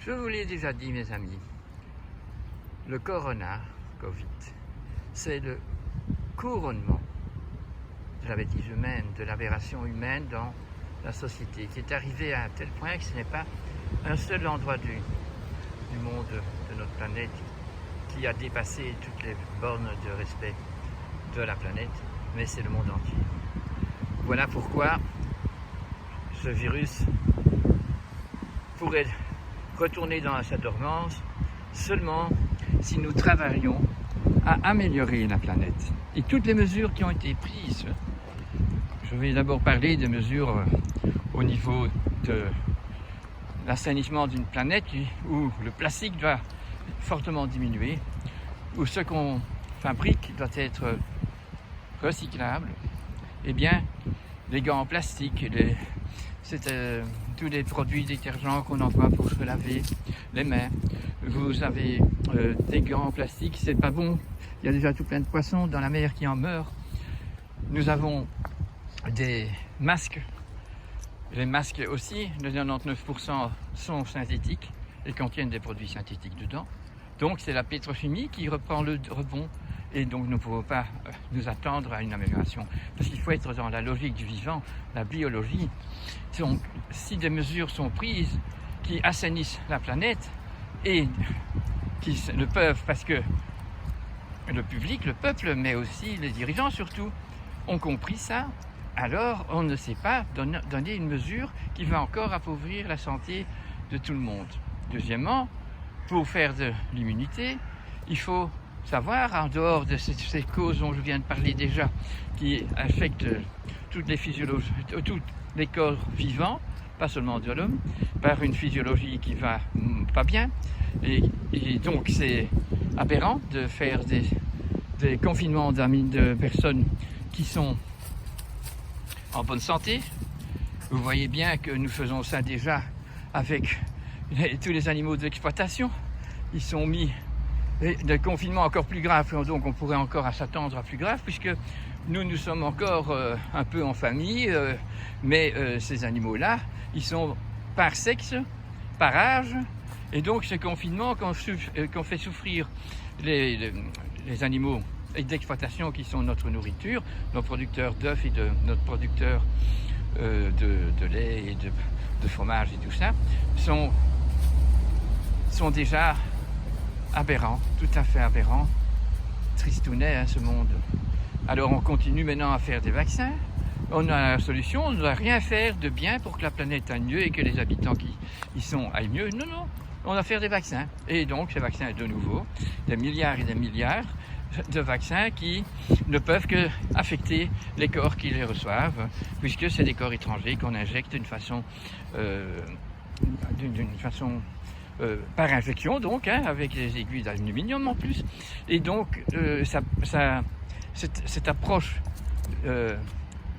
Je vous l'ai déjà dit, mes amis, le corona, Covid, c'est le couronnement de la bêtise humaine, de l'aberration humaine dans la société, qui est arrivée à un tel point que ce n'est pas un seul endroit du monde, de notre planète, qui a dépassé toutes les bornes de respect de la planète, mais c'est le monde entier. Voilà pourquoi ce virus pourrait retourner dans sa dormance seulement si nous travaillions à améliorer la planète. Et toutes les mesures qui ont été prises, je vais d'abord parler des mesures au niveau de l'assainissement d'une planète où le plastique doit fortement diminuer, où ce qu'on fabrique doit être recyclable. Eh bien, les gants en plastique, tous les produits détergents qu'on emploie pour se laver les mains. Vous avez des gants en plastique, c'est pas bon. Il y a déjà tout plein de poissons dans la mer qui en meurent. Nous avons des masques. Les masques aussi, de 99% sont synthétiques et contiennent des produits synthétiques dedans. Donc c'est la pétrochimie qui reprend le rebond. Et donc nous ne pouvons pas nous attendre à une amélioration. Parce qu'il faut être dans la logique du vivant, la biologie. Si des mesures sont prises qui assainissent la planète et qui le peuvent, parce que le public, le peuple, mais aussi les dirigeants surtout, ont compris ça, alors on ne sait pas donner une mesure qui va encore appauvrir la santé de tout le monde. Deuxièmement, pour faire de l'immunité, il faut savoir, en dehors de ces causes dont je viens de parler déjà, qui affectent tous les corps vivants, pas seulement de l'homme, par une physiologie qui va pas bien. Et donc c'est aberrant de faire des confinements de personnes qui sont en bonne santé. Vous voyez bien que nous faisons ça déjà avec tous les animaux d'exploitation. Ils sont mis de confinement encore plus grave, donc on pourrait encore s'attendre à plus grave, puisque nous sommes encore un peu en famille, mais ces animaux-là, ils sont par sexe, par âge, et donc ce confinement qu'on fait souffrir les animaux d'exploitation qui sont notre nourriture, nos producteurs d'œufs et notre producteur de lait et de fromage et tout ça, sont déjà aberrant, tout à fait aberrant, tristounet ce monde. Alors on continue maintenant à faire des vaccins, on a la solution, on ne doit rien faire de bien pour que la planète aille mieux et que les habitants qui y sont aillent mieux. Non, on va faire des vaccins. Et donc ces vaccins, de nouveau, des milliards et des milliards de vaccins qui ne peuvent que affecter les corps qui les reçoivent, puisque c'est des corps étrangers qu'on injecte d'une façon par injection, donc, avec des aiguilles d'aluminium en plus. Et donc, cette approche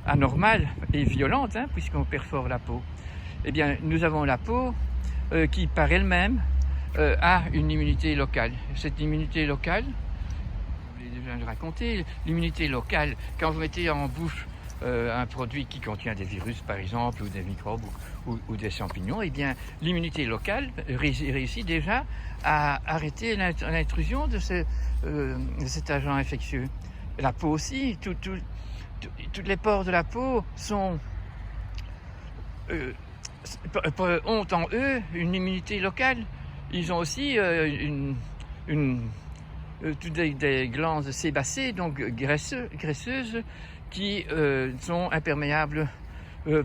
anormale et violente, puisqu'on perfore la peau, eh bien, nous avons la peau qui, par elle-même, a une immunité locale. Cette immunité locale, je l'ai déjà raconté, l'immunité locale, quand vous mettez en bouche un produit qui contient des virus, par exemple, ou des microbes, ou des champignons, eh bien, l'immunité locale réussit déjà à arrêter l'intrusion de cet agent infectieux. La peau aussi, tous les pores de la peau ont en eux une immunité locale. Ils ont aussi des glandes sébacées, donc graisseuses, qui sont imperméables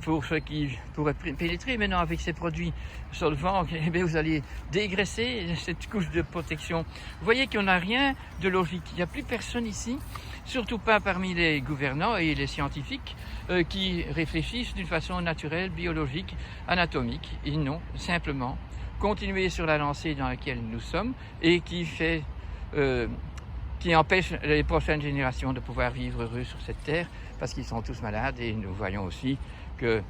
pour ceux qui pourraient pénétrer. Maintenant, avec ces produits solvants, eh bien, vous allez dégraisser cette couche de protection. Vous voyez qu'il n'y a rien de logique. Il n'y a plus personne ici, surtout pas parmi les gouvernants et les scientifiques, qui réfléchissent d'une façon naturelle, biologique, anatomique. Et non, simplement continuer sur la lancée dans laquelle nous sommes et qui empêche les prochaines générations de pouvoir vivre heureux sur cette terre, parce qu'ils sont tous malades. Et nous voyons aussi que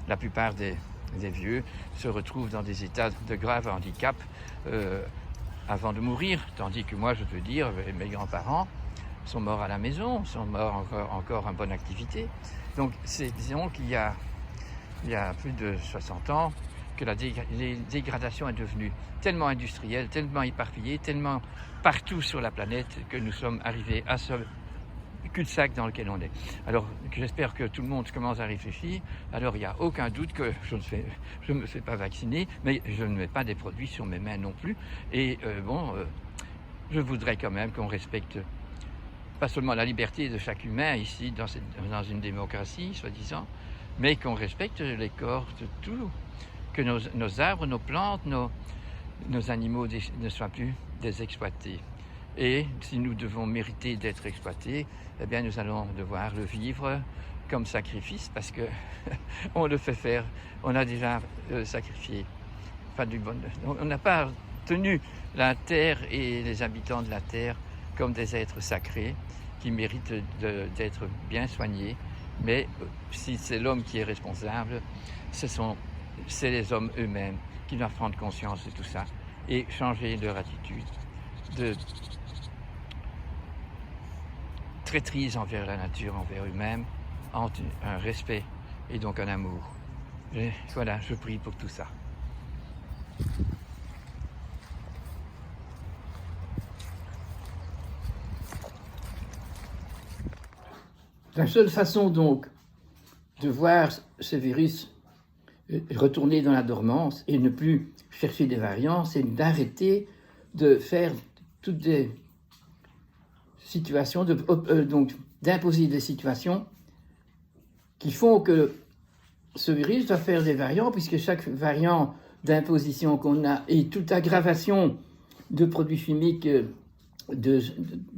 la plupart des vieux se retrouvent dans des états de grave handicap avant de mourir, tandis que moi, je peux dire, mes grands-parents sont morts à la maison, sont morts encore en bonne activité. Donc disons qu'il y a plus de 60 ans, que la dégradation est devenue tellement industrielle, tellement éparpillée, tellement partout sur la planète que nous sommes arrivés à ce cul-de-sac dans lequel on est. Alors j'espère que tout le monde commence à réfléchir. Alors il n'y a aucun doute que je ne me fais pas vacciner, mais je ne mets pas des produits sur mes mains non plus. Et je voudrais quand même qu'on respecte pas seulement la liberté de chaque humain ici dans une démocratie, soi-disant, mais qu'on respecte les corps de tout, que nos arbres, nos plantes, nos animaux ne soient plus exploités. Et si nous devons mériter d'être exploités, eh bien nous allons devoir le vivre comme sacrifice, parce que on le fait faire, on a déjà sacrifié. On n'a pas tenu la terre et les habitants de la terre comme des êtres sacrés qui méritent d'être bien soignés. Mais si c'est l'homme qui est responsable, c'est les hommes eux-mêmes qui doivent prendre conscience de tout ça et changer leur attitude de traîtrise envers la nature, envers eux-mêmes, un respect et donc un amour. Voilà, je prie pour tout ça. La seule façon donc de voir ce virus retourner dans la dormance et ne plus chercher des variants, c'est d'arrêter de faire toutes des situations, donc d'imposer des situations qui font que ce virus va faire des variants, puisque chaque variant d'imposition qu'on a et toute aggravation de produits chimiques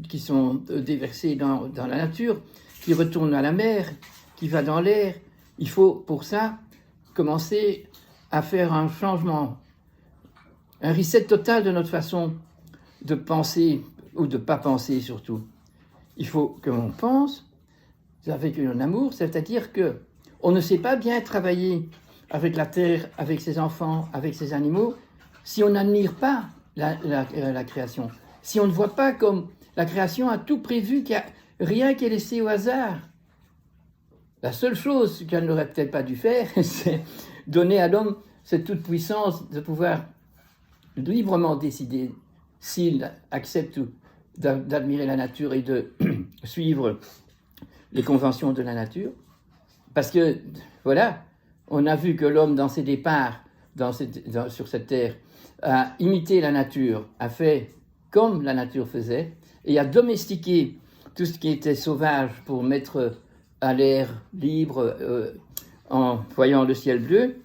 qui sont déversés dans la nature, qui retourne à la mer, qui va dans l'air. Il faut pour ça commencer à faire un changement, un reset total de notre façon de penser, ou de ne pas penser surtout. Il faut que l'on pense avec un amour, c'est-à-dire que on ne sait pas bien travailler avec la terre, avec ses enfants, avec ses animaux, si on n'admire pas la création, si on ne voit pas comme la création a tout prévu, qu'il n'y a rien qui est laissé au hasard. La seule chose qu'elle n'aurait peut-être pas dû faire, c'est donner à l'homme cette toute-puissance de pouvoir librement décider s'il accepte d'admirer la nature et de suivre les conventions de la nature. Parce que, voilà, on a vu que l'homme, dans ses départs sur cette terre, a imité la nature, a fait comme la nature faisait, et a domestiqué tout ce qui était sauvage pour mettre à l'air libre, en voyant le ciel bleu,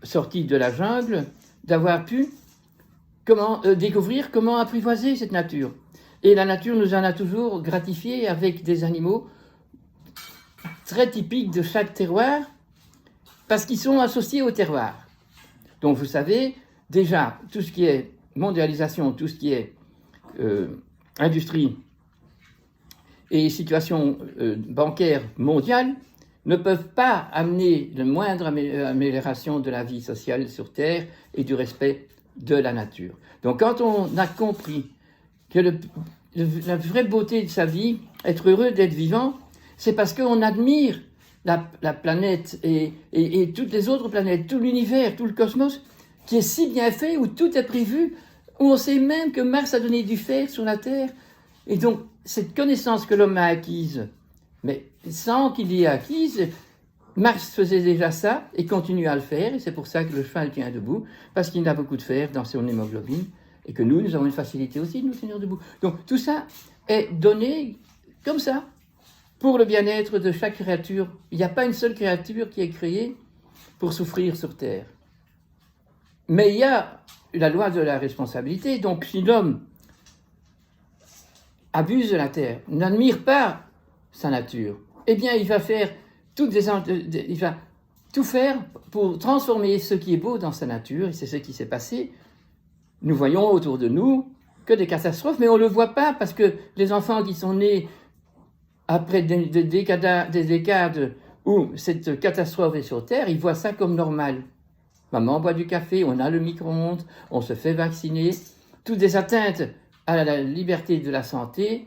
sorti de la jungle, d'avoir pu découvrir comment apprivoiser cette nature. Et la nature nous en a toujours gratifié avec des animaux très typiques de chaque terroir, parce qu'ils sont associés au terroir. Donc vous savez, déjà, tout ce qui est mondialisation, tout ce qui est industrie et situation bancaire mondiale ne peuvent pas amener la moindre amélioration de la vie sociale sur Terre et du respect de la nature. Donc quand on a compris que la vraie beauté de sa vie, être heureux d'être vivant, c'est parce qu'on admire la planète et toutes les autres planètes, tout l'univers, tout le cosmos, qui est si bien fait, où tout est prévu, où on sait même que Mars a donné du fer sur la Terre. Et donc, cette connaissance que l'homme a acquise, mais sans qu'il l'y ait acquise, Mars faisait déjà ça et continue à le faire, et c'est pour ça que le cheval tient debout, parce qu'il a beaucoup de fer dans son hémoglobine, et que nous avons une facilité aussi de nous tenir debout. Donc, tout ça est donné comme ça, pour le bien-être de chaque créature. Il n'y a pas une seule créature qui est créée pour souffrir sur Terre. Mais il y a la loi de la responsabilité. Donc si l'homme abuse de la Terre, n'admire pas sa nature, eh bien il va tout faire pour transformer ce qui est beau dans sa nature, et c'est ce qui s'est passé. Nous voyons autour de nous que des catastrophes, mais on ne le voit pas parce que les enfants qui sont nés après des décades où cette catastrophe est sur Terre, ils voient ça comme normal. Maman boit du café, on a le micro-ondes, on se fait vacciner. Toutes des atteintes à la liberté de la santé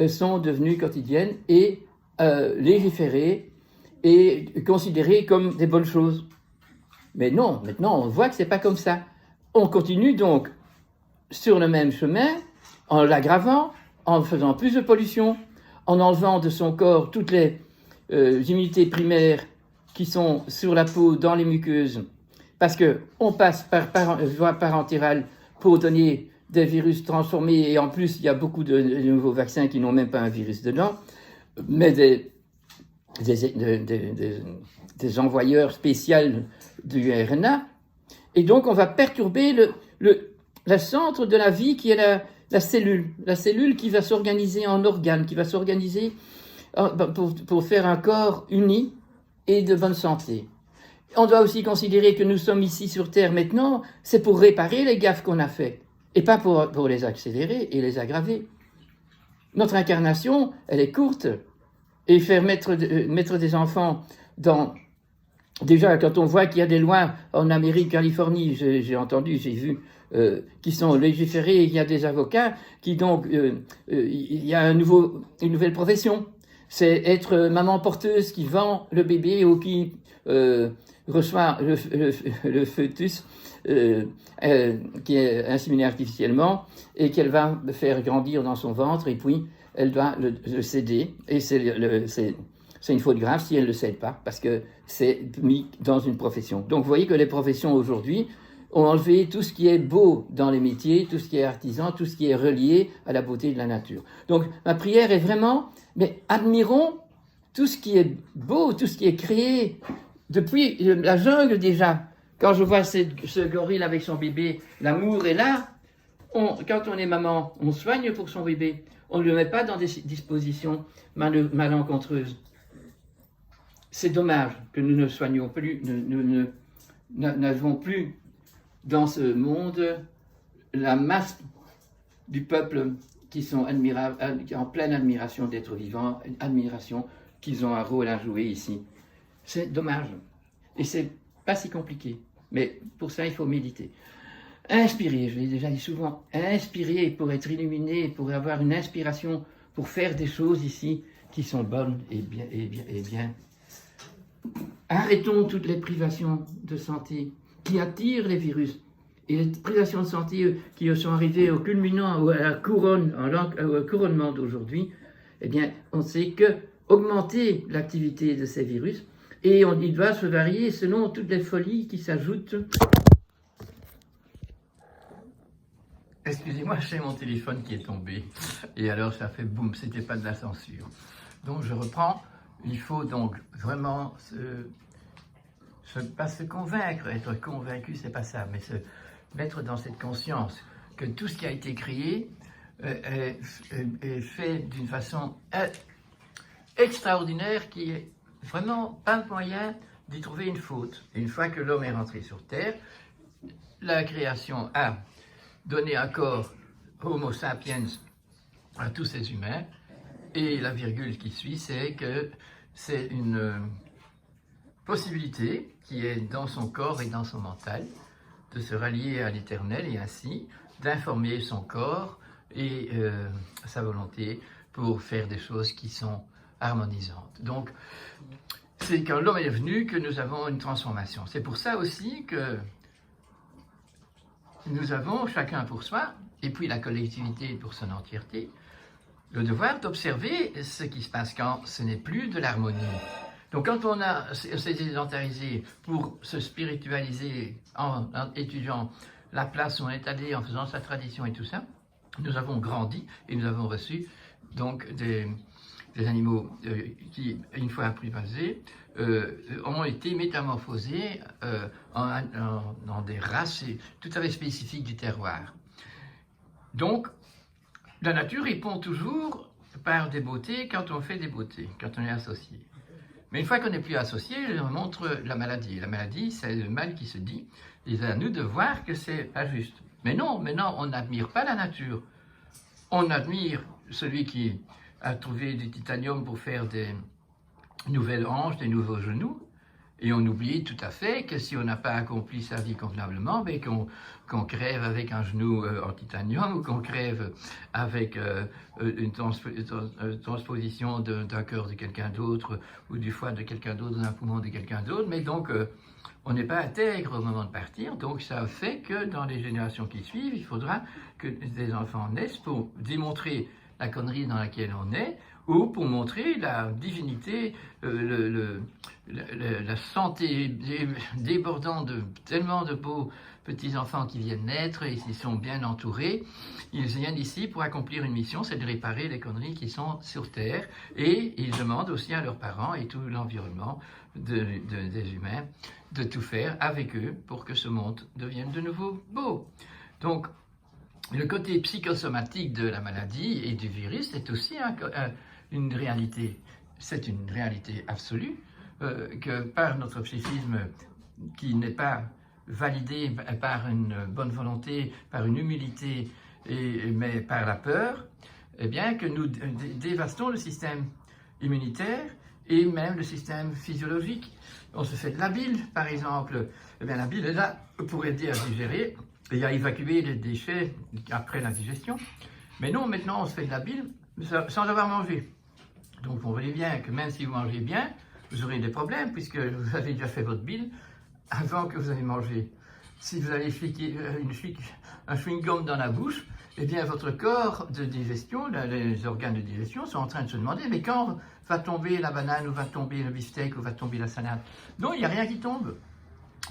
sont devenues quotidiennes et légiférées et considérées comme des bonnes choses. Mais non, maintenant on voit que c'est pas comme ça. On continue donc sur le même chemin, en l'aggravant, en faisant plus de pollution, en enlevant de son corps toutes les immunités primaires qui sont sur la peau, dans les muqueuses, parce qu'on passe par voie parentérale pour donner des virus transformés, et en plus il y a beaucoup de nouveaux vaccins qui n'ont même pas un virus dedans, mais des envoyeurs spéciaux du RNA, et donc on va perturber le centre de la vie qui est la cellule qui va s'organiser en organes, qui va s'organiser pour faire un corps uni et de bonne santé. On doit aussi considérer que nous sommes ici sur Terre maintenant, c'est pour réparer les gaffes qu'on a faites, et pas pour les accélérer et les aggraver. Notre incarnation, elle est courte, et faire mettre des enfants dans... Déjà, quand on voit qu'il y a des lois en Amérique, Californie, j'ai entendu, j'ai vu, qui sont légiférées, il y a des avocats qui donc... il y a une nouvelle profession. C'est être maman porteuse qui vend le bébé ou qui reçoit le fœtus qui est inséminé artificiellement et qu'elle va faire grandir dans son ventre et puis elle doit le céder. Et c'est une faute grave si elle ne le cède pas parce que c'est mis dans une profession. Donc vous voyez que les professions aujourd'hui ont enlevé tout ce qui est beau dans les métiers, tout ce qui est artisan, tout ce qui est relié à la beauté de la nature. Donc ma prière est vraiment, mais admirons tout ce qui est beau, tout ce qui est créé depuis la jungle déjà. Quand je vois ce gorille avec son bébé, l'amour est là. Quand on est maman, on soigne pour son bébé. On ne le met pas dans des dispositions malencontreuses. C'est dommage que nous ne soignons plus, nous n'avons plus dans ce monde la masse du peuple qui sont en pleine admiration d'être vivants, une admiration qu'ils ont un rôle à jouer ici. C'est dommage. Et c'est pas si compliqué. Mais pour ça, il faut méditer. Inspirer, je l'ai déjà dit souvent, inspirer pour être illuminé, pour avoir une inspiration, pour faire des choses ici qui sont bonnes et bien. Arrêtons toutes les privations de santé qui attirent les virus. Et les privations de santé qui sont arrivées au culminant, à la couronne, au couronnement d'aujourd'hui, eh bien, on sait que augmenter l'activité de ces virus, et il doit se varier selon toutes les folies qui s'ajoutent. Excusez-moi, c'est mon téléphone qui est tombé. Et alors ça fait boum, c'était pas de la censure. Donc je reprends. Il faut donc vraiment pas se convaincre. Être convaincu, c'est pas ça, mais se mettre dans cette conscience que tout ce qui a été créé est fait d'une façon extraordinaire qui est vraiment pas moyen d'y trouver une faute. Et une fois que l'homme est rentré sur Terre, la création a donné un corps Homo sapiens à tous ces humains, et la virgule qui suit, c'est que c'est une possibilité qui est dans son corps et dans son mental, de se rallier à l'éternel et ainsi d'informer son corps et sa volonté pour faire des choses qui sont harmonisantes. Donc, c'est quand l'homme est venu que nous avons une transformation. C'est pour ça aussi que nous avons, chacun pour soi, et puis la collectivité pour son entièreté, le devoir d'observer ce qui se passe quand ce n'est plus de l'harmonie. Donc quand on s'est dédentarisé pour se spiritualiser en étudiant la place où on est allé, en faisant sa tradition et tout ça, nous avons grandi et nous avons reçu donc des animaux qui, une fois apprivoisés, ont été métamorphosés en des races tout à fait spécifiques du terroir. Donc, la nature répond toujours par des beautés quand on fait des beautés, quand on est associé. Mais une fois qu'on n'est plus associé, on montre la maladie. La maladie, c'est le mal qui se dit. Et c'est à nous de voir que c'est pas juste. Mais non, on n'admire pas la nature. On admire celui qui a trouvé du titanium pour faire des nouvelles hanches, des nouveaux genoux. Et on oublie tout à fait que si on n'a pas accompli sa vie convenablement, ben qu'on crève avec un genou en titanium ou qu'on crève avec une transposition d'un cœur de quelqu'un d'autre ou du foie de quelqu'un d'autre, d'un poumon de quelqu'un d'autre. Mais donc, on n'est pas intègre au moment de partir, donc ça fait que dans les générations qui suivent, il faudra que des enfants naissent pour démontrer la connerie dans laquelle on est, ou pour montrer la divinité, la santé débordante de tellement de beaux petits-enfants qui viennent naître et qui sont bien entourés. Ils viennent ici pour accomplir une mission, c'est de réparer les conneries qui sont sur Terre, et ils demandent aussi à leurs parents et tout l'environnement des humains de tout faire avec eux pour que ce monde devienne de nouveau beau. Donc, le côté psychosomatique de la maladie et du virus est aussi une réalité. C'est une réalité absolue que par notre psychisme qui n'est pas validé par une bonne volonté, par une humilité, mais par la peur, eh bien que nous dévastons le système immunitaire et même le système physiologique. On se fait de la bile, par exemple. Eh bien, la bile est là pour aider à digérer et à évacuer les déchets après la digestion. Mais non, maintenant, on se fait de la bile sans avoir mangé. Donc, vous voyez bien que même si vous mangez bien, vous aurez des problèmes puisque vous avez déjà fait votre bile avant que vous avez mangé. Si vous avez fliqué un chewing-gum dans la bouche, eh bien, votre corps de digestion, les organes de digestion sont en train de se demander, mais quand va tomber la banane, ou va tomber le beefsteak, ou va tomber la salade? Non, il n'y a rien qui tombe.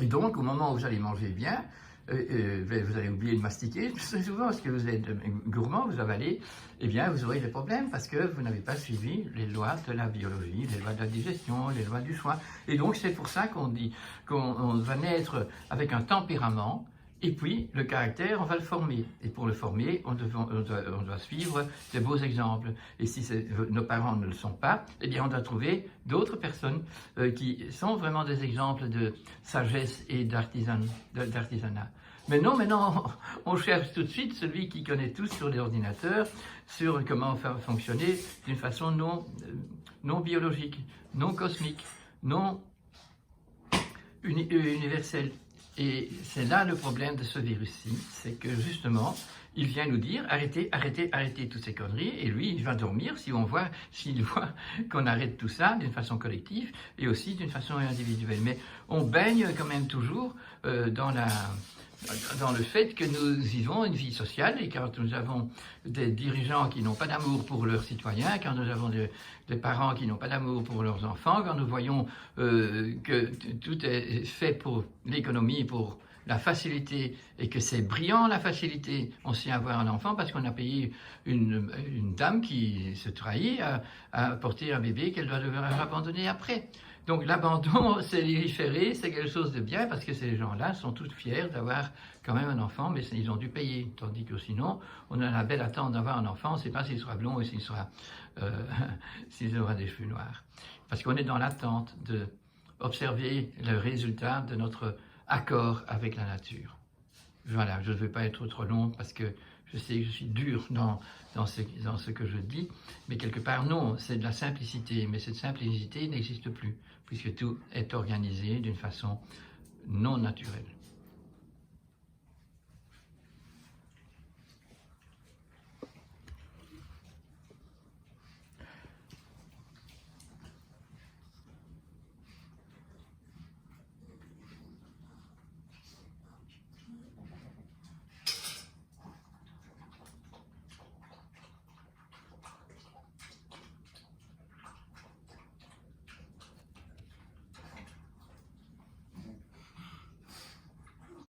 Et donc, au moment où vous allez manger bien, vous allez oublier de mastiquer, très souvent, parce que vous êtes gourmand, vous avalez, eh bien, vous aurez des problèmes parce que vous n'avez pas suivi les lois de la biologie, les lois de la digestion, les lois du choix. Et donc, c'est pour ça qu'on dit qu'on va naître avec un tempérament, et puis, le caractère, on va le former. Et pour le former, on doit suivre des beaux exemples. Et si nos parents ne le sont pas, eh bien, on doit trouver d'autres personnes qui sont vraiment des exemples de sagesse et d'artisanat. Mais non, on cherche tout de suite celui qui connaît tout sur les ordinateurs, sur comment faire fonctionner d'une façon non biologique, non cosmique, non universelle. Et c'est là le problème de ce virus-ci, c'est que justement, il vient nous dire arrêtez toutes ces conneries, et lui, il va dormir s'il voit qu'on arrête tout ça d'une façon collective et aussi d'une façon individuelle. Mais on baigne quand même toujours dans le fait que nous vivons une vie sociale, et quand nous avons des dirigeants qui n'ont pas d'amour pour leurs citoyens, quand nous avons des parents qui n'ont pas d'amour pour leurs enfants, quand nous voyons que tout est fait pour l'économie, pour la facilité, et que c'est brillant la facilité, on sait avoir un enfant parce qu'on a payé une dame qui se trahit à porter un bébé qu'elle doit devoir abandonner après. Donc l'abandon, c'est légiférer, c'est quelque chose de bien parce que ces gens-là sont tous fiers d'avoir quand même un enfant, mais ils ont dû payer. Tandis que sinon, on a la belle attente d'avoir un enfant, on ne sait pas s'il sera blond ou s'il aura des cheveux noirs. Parce qu'on est dans l'attente d'observer le résultat de notre accord avec la nature. Voilà, je ne veux pas être trop long parce que je sais que je suis dur dans ce que je dis, mais quelque part non, c'est de la simplicité, mais cette simplicité n'existe plus, puisque tout est organisé d'une façon non naturelle.